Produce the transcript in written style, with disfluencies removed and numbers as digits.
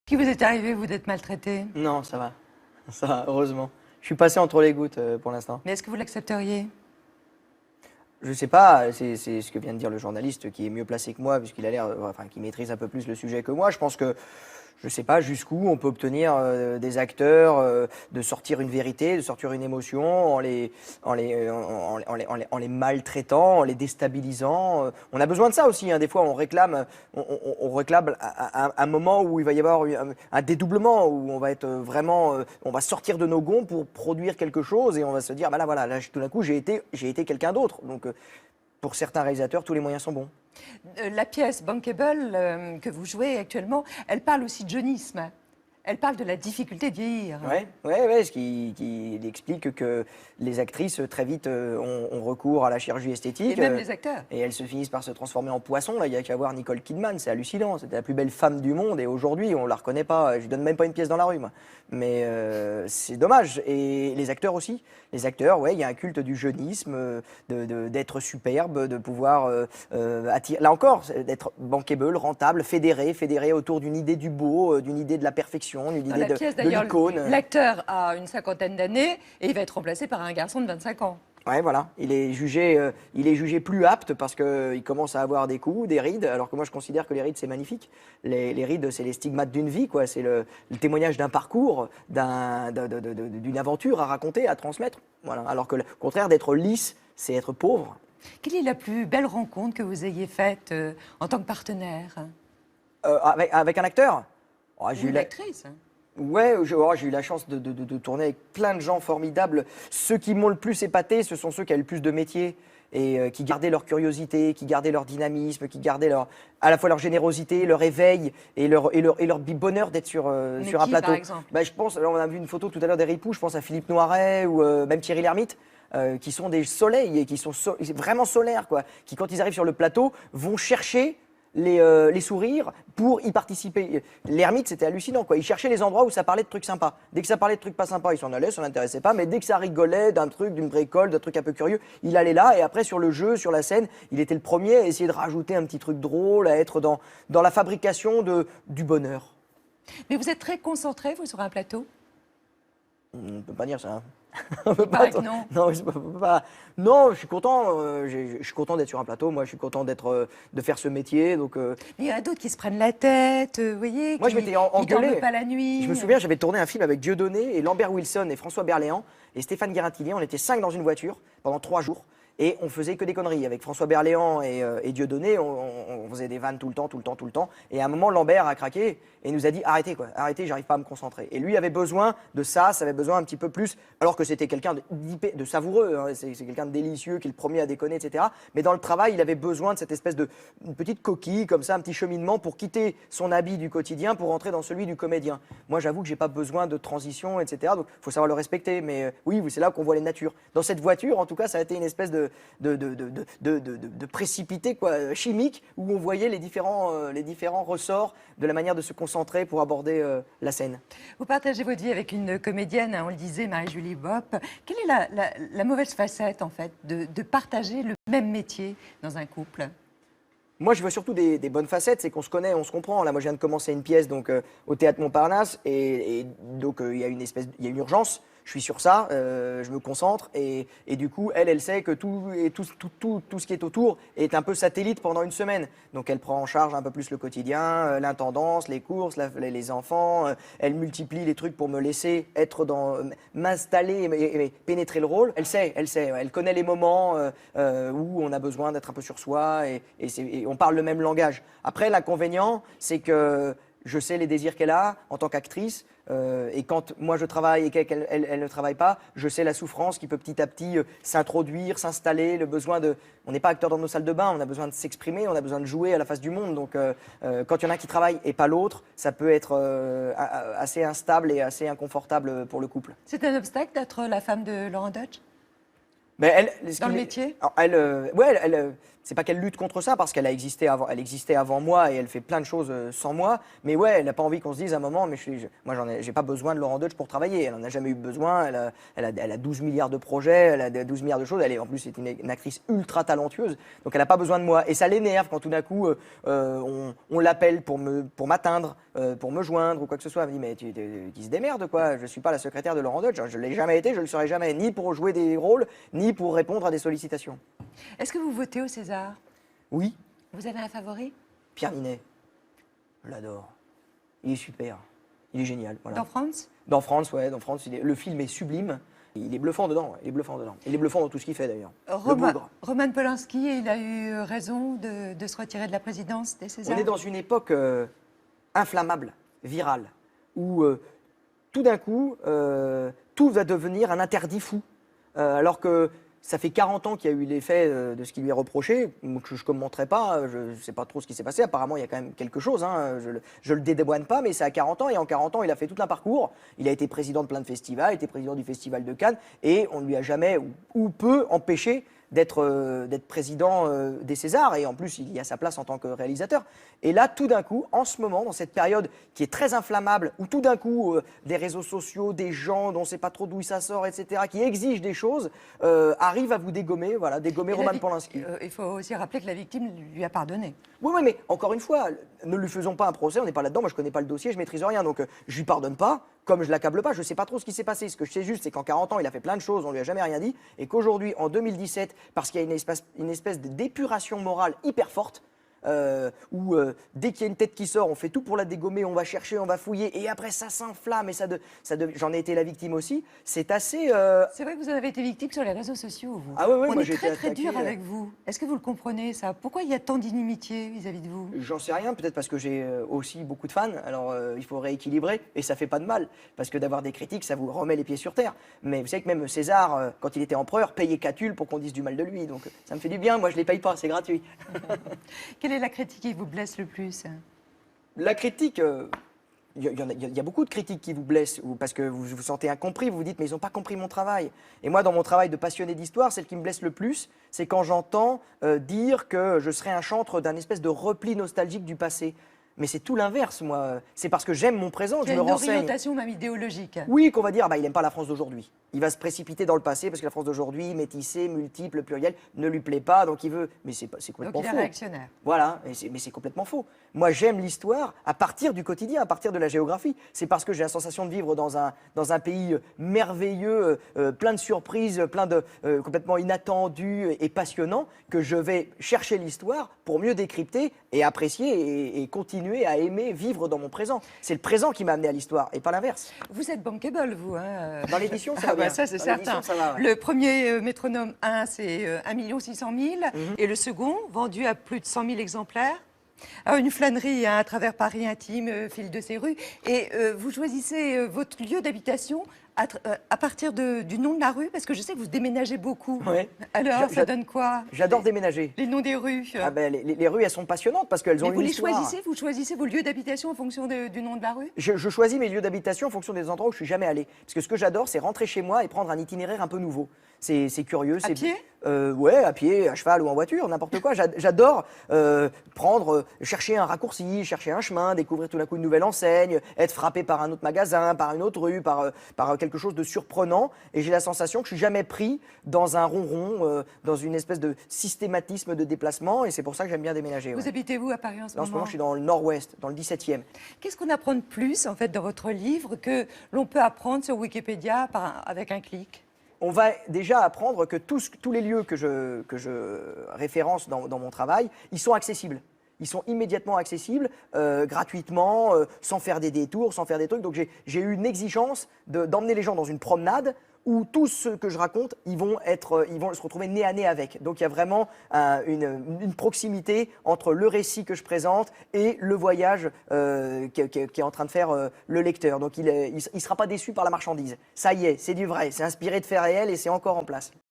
Qui vous est arrivé, vous, d'être maltraité? Non, ça va. Ça va, heureusement. Je suis passé entre les gouttes pour l'instant. Mais est-ce que vous l'accepteriez? Je sais pas, c'est ce que vient de dire le journaliste qui est mieux placé que moi, puisqu'il a l'air, enfin, qui maîtrise un peu plus le sujet que moi. Je pense que je sais pas jusqu'où on peut obtenir des acteurs de sortir une vérité, de sortir une émotion en les maltraitant, en les déstabilisant. On a besoin de ça aussi, hein. Des fois, on réclame un moment où il va y avoir un dédoublement, où on va être vraiment, on va sortir de nos gonds pour produire quelque chose et on va se dire, bah là, voilà, là, tout d'un coup, j'ai été quelqu'un d'autre. Donc, pour certains réalisateurs, tous les moyens sont bons. La pièce Bankable que vous jouez actuellement, elle parle aussi de jeunisme. Elle parle de la difficulté de vieillir. Ouais, ce qui explique que les actrices très vite ont recours à la chirurgie esthétique. Et même les acteurs. Et elles se finissent par se transformer en poisson. Là, il y a qu'à voir Nicole Kidman, c'est hallucinant. C'était la plus belle femme du monde et aujourd'hui, on la reconnaît pas. Je lui donne même pas une pièce dans la rue, moi. Mais c'est dommage. Et les acteurs aussi. Les acteurs, ouais, il y a un culte du jeunisme, d'être superbe, de pouvoir attirer. Là encore, d'être bankable, rentable, fédéré autour d'une idée du beau, d'une idée de la perfection. Dans la pièce, d'ailleurs, l'acteur a une cinquantaine d'années et il va être remplacé par un garçon de 25 ans. Ouais, voilà. Il est jugé plus apte parce qu'il commence à avoir des coups, des rides, alors que moi je considère que les rides c'est magnifique. Les rides c'est les stigmates d'une vie, quoi. C'est le témoignage d'un parcours, d'une aventure à raconter, à transmettre. Voilà. Alors que, au contraire, d'être lisse, c'est être pauvre. Quelle est la plus belle rencontre que vous ayez faite en tant que partenaire? Avec un acteur? Ou une actrice? Ouais, j'ai eu la chance de tourner avec plein de gens formidables. Ceux qui m'ont le plus épaté, ce sont ceux qui avaient le plus de métier et qui gardaient leur curiosité, qui gardaient leur dynamisme, qui gardaient à la fois leur générosité, leur éveil et leur bonheur d'être sur un plateau. Par exemple Je pense, alors on a vu une photo tout à l'heure des ripoux, je pense à Philippe Noiret ou même Thierry Lhermitte. Qui sont des soleils et qui sont vraiment solaires, quoi, qui quand ils arrivent sur le plateau vont chercher les sourires pour y participer. L'ermite, c'était hallucinant, quoi. Il cherchait les endroits où ça parlait de trucs sympas. Dès que ça parlait de trucs pas sympas, il s'en allait, ça l'intéressait pas. Mais dès que ça rigolait d'un truc, d'une bricole, d'un truc un peu curieux, il allait là. Et après, sur le jeu, sur la scène, il était le premier à essayer de rajouter un petit truc drôle, à être dans la fabrication du bonheur. Mais vous êtes très concentré, vous, sur un plateau? On ne peut pas dire ça. On peut pas, non. Non, je suis content. Je suis content d'être sur un plateau. Moi, je suis content de faire ce métier. Donc, Mais il y en a d'autres qui se prennent la tête, vous voyez. Moi, je m'étais engueulé. Qui dorment pas la nuit. Je me souviens, j'avais tourné un film avec Dieudonné et Lambert Wilson et François Berléand et Stéphane Guératillier. On était 5 dans une voiture pendant 3 jours. Et on faisait que des conneries. Avec François Berléand et Dieudonné, on faisait des vannes tout le temps. Et à un moment, Lambert a craqué et nous a dit arrêtez, quoi, arrêtez, j'arrive pas à me concentrer. Et lui avait besoin de ça avait besoin un petit peu plus, alors que c'était quelqu'un de savoureux, hein, c'est quelqu'un de délicieux, qui est le premier à déconner, etc. Mais dans le travail, il avait besoin de cette espèce une petite coquille, comme ça, un petit cheminement pour quitter son habit du quotidien pour rentrer dans celui du comédien. Moi, j'avoue que j'ai pas besoin de transition, etc. Donc, faut savoir le respecter. Mais oui, c'est là qu'on voit les natures. Dans cette voiture, en tout cas, ça a été une espèce de précipité, quoi, chimique, où on voyait les différents ressorts de la manière de se concentrer pour aborder la scène. Vous partagez votre vie avec une comédienne, hein, on le disait, Marie-Julie Bopp. Quelle est la mauvaise facette, en fait, de partager le même métier dans un couple? Moi, je vois surtout des bonnes facettes, c'est qu'on se connaît, on se comprend. Là, moi, je viens de commencer une pièce donc, au Théâtre Montparnasse, et donc il y a une urgence. Je suis sur ça, je me concentre, et du coup, elle sait que tout ce qui est autour est un peu satellite pendant une semaine. Donc, elle prend en charge un peu plus le quotidien, l'intendance, les courses, les enfants. Elle multiplie les trucs pour me laisser m'installer et pénétrer le rôle. Elle sait, elle connaît les moments où on a besoin d'être un peu sur soi, et on parle le même langage. Après, l'inconvénient, c'est que je sais les désirs qu'elle a en tant qu'actrice, et quand moi je travaille et qu'elle elle ne travaille pas, je sais la souffrance qui peut petit à petit s'introduire, s'installer, le besoin de... On n'est pas acteur dans nos salles de bain, on a besoin de s'exprimer, on a besoin de jouer à la face du monde. Donc quand il y en a un qui travaille et pas l'autre, ça peut être assez instable et assez inconfortable pour le couple. C'est un obstacle d'être la femme de Laurent Deutsch? Mais dans le métier? c'est pas qu'elle lutte contre ça parce qu'elle a existé avant, elle existait avant moi et elle fait plein de choses sans moi. Mais ouais, elle n'a pas envie qu'on se dise à un moment, mais moi j'ai pas besoin de Laurent Deutsch pour travailler. Elle en a jamais eu besoin. Elle a 12 milliards de projets, elle a 12 milliards de choses. En plus, c'est une actrice ultra talentueuse. Donc elle n'a pas besoin de moi. Et ça l'énerve quand tout d'un coup on l'appelle pour m'atteindre, pour me joindre ou quoi que ce soit. Elle me dit mais tu se démerdes quoi. Je suis pas la secrétaire de Laurent Deutsch. Je l'ai jamais été, je le serai jamais, ni pour jouer des rôles, ni pour répondre à des sollicitations. Est-ce que vous votez au César? Oui. Vous avez un favori? Pierre Ninet. Je l'adore. Il est super. Il est génial. Voilà. Dans France? Dans France, ouais. Dans France, le film est sublime. Il est bluffant dedans. Il est bluffant dedans. Il est bluffant dans tout ce qu'il fait d'ailleurs. Roman Polanski, il a eu raison de se retirer de la présidence des Césars? On est dans une époque inflammable, virale, où tout d'un coup, tout va devenir un interdit fou. Alors que ça fait 40 ans qu'il y a eu l'effet de ce qui lui est reproché, que je ne commenterai pas, je ne sais pas trop ce qui s'est passé, apparemment il y a quand même quelque chose, hein, je le dédouane pas, mais c'est à 40 ans, et en 40 ans il a fait tout un parcours, il a été président de plein de festivals, il a été président du Festival de Cannes, et on ne lui a jamais ou peu empêché d'être président des Césars, et en plus il y a sa place en tant que réalisateur. Et là, tout d'un coup, en ce moment, dans cette période qui est très inflammable, où tout d'un coup, des réseaux sociaux, des gens dont on ne sait pas trop d'où ça sort, etc., qui exigent des choses, arrivent à vous dégommer, voilà, dégommer Roman Polanski. Il faut aussi rappeler que la victime lui a pardonné. Oui, oui, mais encore une fois, ne lui faisons pas un procès, on n'est pas là-dedans, moi je ne connais pas le dossier, je ne maîtrise rien, donc je lui pardonne pas, comme je l'accable pas, je ne sais pas trop ce qui s'est passé. Ce que je sais juste, c'est qu'en 40 ans, il a fait plein de choses, on ne lui a jamais rien dit, et qu'aujourd'hui, en 2017, parce qu'il y a une espèce d'épuration morale hyper forte, où dès qu'il y a une tête qui sort, on fait tout pour la dégommer, on va chercher, on va fouiller, et après ça s'inflamme, et j'en ai été la victime aussi. C'est assez... C'est vrai que vous en avez été victime sur les réseaux sociaux, vous. Ah oui, oui, on moi est j'ai été très attaqué, dur avec vous. Est-ce que vous le comprenez, ça? Pourquoi il y a tant d'inimitié vis-à-vis de vous? J'en sais rien, peut-être parce que j'ai aussi beaucoup de fans, alors il faut rééquilibrer, et ça fait pas de mal, parce que d'avoir des critiques, ça vous remet les pieds sur terre. Mais vous savez que même César, quand il était empereur, payait Catulle pour qu'on dise du mal de lui, donc ça me fait du bien, moi je les paye pas, c'est gratuit. Quelle est la critique qui vous blesse le plus? La critique, il y a beaucoup de critiques qui vous blessent, parce que vous vous sentez incompris, vous vous dites mais ils n'ont pas compris mon travail. Et moi, dans mon travail de passionné d'histoire, celle qui me blesse le plus, c'est quand j'entends dire que je serais un chantre d'un espèce de repli nostalgique du passé. Mais c'est tout l'inverse, moi. C'est parce que j'aime mon présent que je me renseigne. Il y a une orientation même idéologique. Oui, qu'on va dire, bah, il n'aime pas la France d'aujourd'hui. Il va se précipiter dans le passé parce que la France d'aujourd'hui, métissée, multiple, plurielle, ne lui plaît pas, donc il veut... Mais c'est complètement faux. Donc il est réactionnaire. Voilà, mais c'est complètement faux. Moi, j'aime l'histoire à partir du quotidien, à partir de la géographie. C'est parce que j'ai la sensation de vivre dans un pays merveilleux, plein de surprises, complètement inattendu et passionnant, que je vais chercher l'histoire pour mieux décrypter et apprécier et continuer à aimer vivre dans mon présent. C'est le présent qui m'a amené à l'histoire et pas l'inverse. Vous êtes bankable, vous. Dans l'édition, ça va bien. Ça, c'est certain. Ça va, ouais. Le premier métronome 1, c'est 1 600 000. Et le second, vendu à plus de 100 000 exemplaires. Une flânerie à travers Paris intime, fil de ses rues. Et vous choisissez votre lieu d'habitation à partir du nom de la rue, parce que je sais que vous déménagez beaucoup. Ouais. Alors, ça donne quoi? J'adore déménager. Les noms des rues. Ah ben, les rues, elles sont passionnantes parce qu'elles ont une histoire. Vous choisissez vos lieux d'habitation en fonction du nom de la rue? Je choisis mes lieux d'habitation en fonction des endroits où je suis jamais allé. Parce que ce que j'adore, c'est rentrer chez moi et prendre un itinéraire un peu nouveau. C'est curieux. À pied? Ouais, à pied, à cheval ou en voiture, n'importe quoi. J'adore chercher un raccourci, chercher un chemin, découvrir tout d'un coup une nouvelle enseigne, être frappé par un autre magasin, par une autre rue, par quelque chose de surprenant. Et j'ai la sensation que je suis jamais pris dans un ronron, dans une espèce de systématisme de déplacement. Et c'est pour ça que j'aime bien déménager. Vous habitez où à Paris en ce moment? En ce moment, je suis dans le nord-ouest, dans le 17e. Qu'est-ce qu'on apprend de plus, en fait, dans votre livre que l'on peut apprendre sur Wikipédia avec un clic? On va déjà apprendre que tous les lieux que je référence dans mon travail, ils sont accessibles. Ils sont immédiatement accessibles, gratuitement, sans faire des détours, sans faire des trucs. Donc j'ai eu une exigence d'emmener les gens dans une promenade où tous ceux que je raconte, ils vont se retrouver nez à nez avec. Donc il y a vraiment une proximité entre le récit que je présente et le voyage qui est en train de faire le lecteur. Donc il ne sera pas déçu par la marchandise. Ça y est, c'est du vrai, c'est inspiré de faits réels et c'est encore en place.